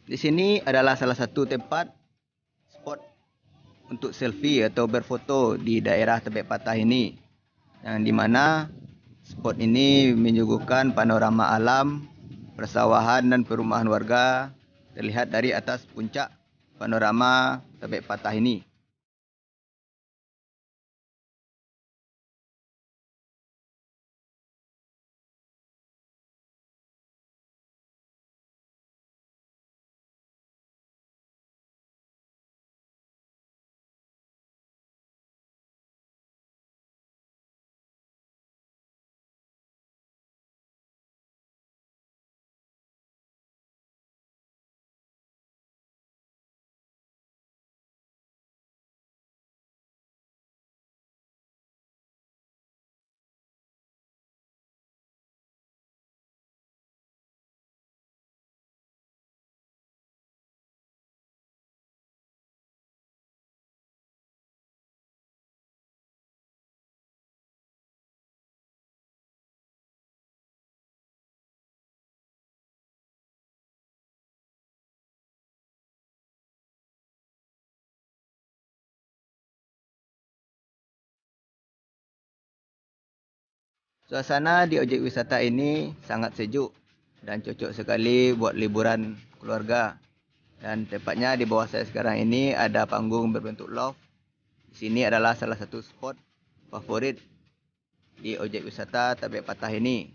Di sini adalah salah satu tempat spot untuk selfie atau berfoto di daerah Tebet Patah ini, yang dimana spot ini menyuguhkan panorama alam, persawahan dan perumahan warga terlihat dari atas puncak panorama Tebet Patah ini. Suasana di objek wisata ini sangat sejuk dan cocok sekali buat liburan keluarga. Dan tepatnya di bawah saya sekarang ini ada panggung berbentuk loft. Di sini adalah salah satu spot favorit di objek wisata Tebet Patah ini.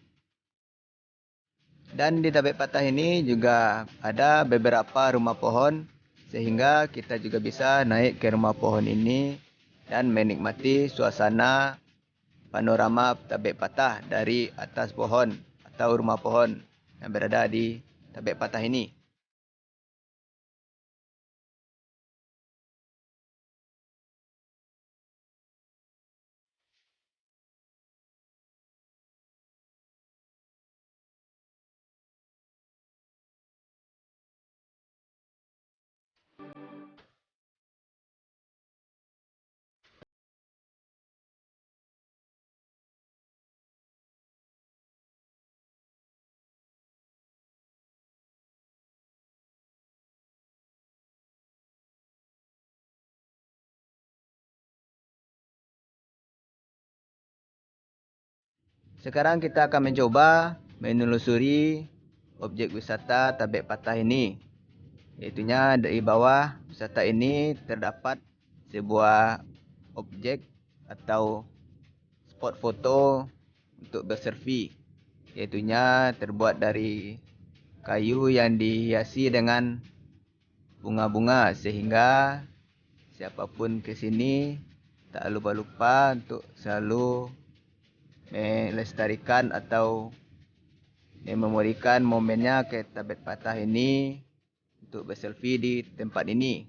Dan di Tebet Patah ini juga ada beberapa rumah pohon, sehingga kita juga bisa naik ke rumah pohon ini dan menikmati suasana panorama Tebet Patah dari atas pohon atau rumah pohon yang berada di Tebet Patah ini. Sekarang kita akan mencoba menelusuri objek wisata Tebet Patah ini. Iaitunya dari bawah wisata ini terdapat sebuah objek atau spot foto untuk berselfie. Iaitunya terbuat dari kayu yang dihiasi dengan bunga-bunga, sehingga siapapun ke sini tak lupa-lupa untuk selalu melestarikan atau mememorikan momennya ke Tebet Patah ini untuk berselfie di tempat ini.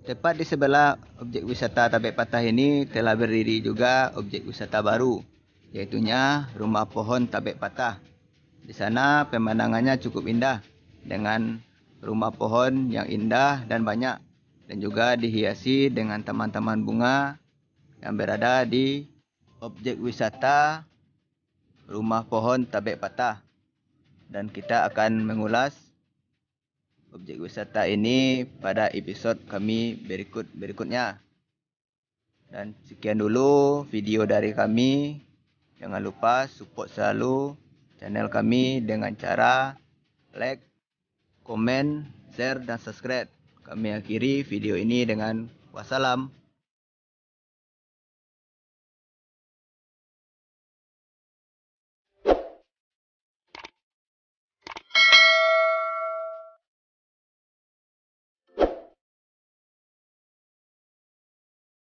Tepat di sebelah objek wisata Tebet Patah ini telah berdiri juga objek wisata baru, iaitunya Rumah Pohon Tebet Patah. Di sana pemandangannya cukup indah dengan rumah pohon yang indah dan banyak, dan juga dihiasi dengan taman-taman bunga yang berada di objek wisata rumah pohon tabek patah. Dan kita akan mengulas objek wisata ini pada episode kami berikutnya. Dan sekian dulu video dari kami. Jangan lupa support selalu channel kami dengan cara like, komen, share, dan subscribe. Kami akhiri video ini dengan wassalam.